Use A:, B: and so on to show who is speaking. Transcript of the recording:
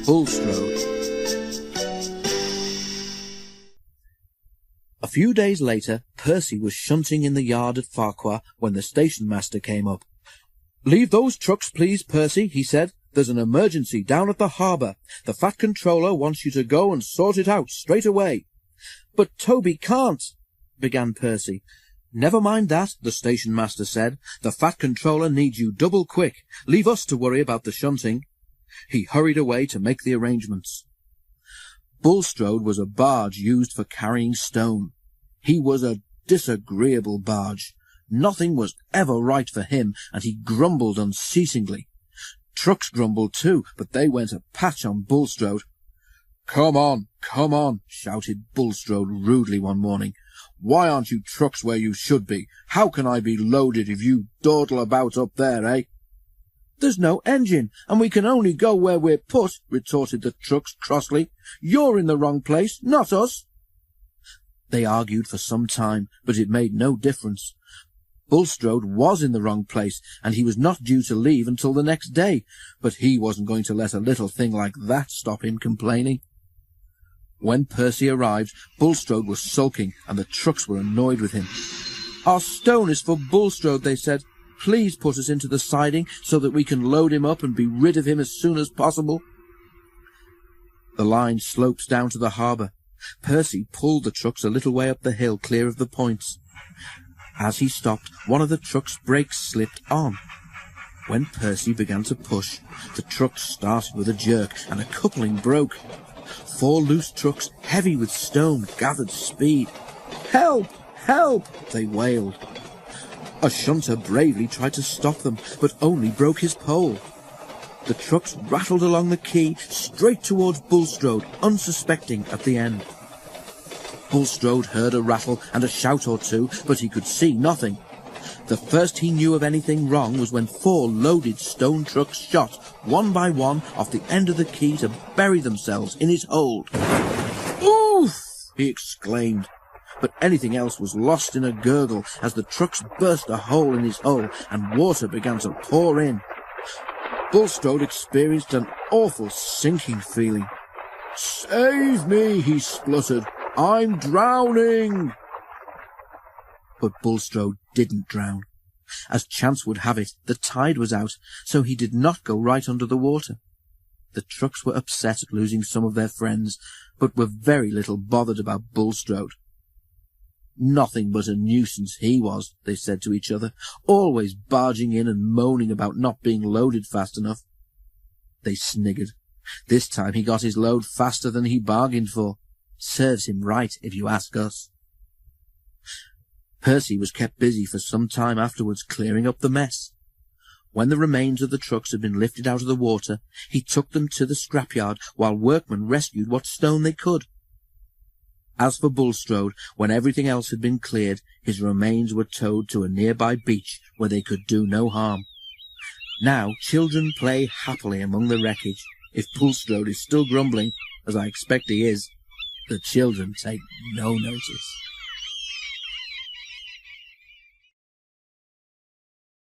A: Bulstrode. A few days later, Percy was shunting in the yard at Farquhar when the station master came up. "Leave those trucks, please, Percy," he said. "There's an emergency down at the harbour. The Fat Controller wants you to go and sort it out straight away." "But Toby can't," began Percy. "Never mind that," the station master said. "The Fat Controller needs you double quick. Leave us to worry about the shunting." He hurried away to make the arrangements. Bulstrode was a barge used for carrying stone. He was a disagreeable barge. Nothing was ever right for him, and he grumbled unceasingly. Trucks grumbled too, but they went a patch on Bulstrode. Come on, shouted Bulstrode rudely one morning. "Why aren't you trucks where you should be? How can I be loaded if you dawdle about up there, eh?" "There's no engine, and we can only go where we're put," retorted the trucks crossly. "You're in the wrong place, not us." They argued for some time, but it made no difference. Bulstrode was in the wrong place, and he was not due to leave until the next day, but he wasn't going to let a little thing like that stop him complaining. When Percy arrived, Bulstrode was sulking, and the trucks were annoyed with him. "Our stone is for Bulstrode," they said. "Please put us into the siding so that we can load him up and be rid of him as soon as possible." The line slopes down to the harbour. Percy pulled the trucks a little way up the hill, clear of the points. As he stopped, one of the truck's brakes slipped on. When Percy began to push, the truck started with a jerk, and a coupling broke. 4 loose trucks, heavy with stone, gathered speed. "Help! Help!" they wailed. A shunter bravely tried to stop them, but only broke his pole. The trucks rattled along the quay, straight towards Bulstrode, unsuspecting at the end. Bulstrode heard a rattle and a shout or two, but he could see nothing. The first he knew of anything wrong was when 4 loaded stone trucks shot, one by one, off the end of the quay to bury themselves in his hold. "Oof!" he exclaimed. But anything else was lost in a gurgle as the trucks burst a hole in his hull and water began to pour in. Bulstrode experienced an awful sinking feeling. "Save me," he spluttered. "I'm drowning." But Bulstrode didn't drown. As chance would have it, the tide was out, so he did not go right under the water. The trucks were upset at losing some of their friends, but were very little bothered about Bulstrode. Nothing but a nuisance he was, they said to each other, always barging in and moaning about not being loaded fast enough. They sniggered. This time he got his load faster than he bargained for. Serves him right, if you ask us. Percy was kept busy for some time afterwards clearing up the mess. When the remains of the trucks had been lifted out of the water, he took them to the scrapyard while workmen rescued what stone they could. As for Bulstrode, when everything else had been cleared, his remains were towed to a nearby beach where they could do no harm. Now children play happily among the wreckage. If Bulstrode is still grumbling, as I expect he is, the children take no notice.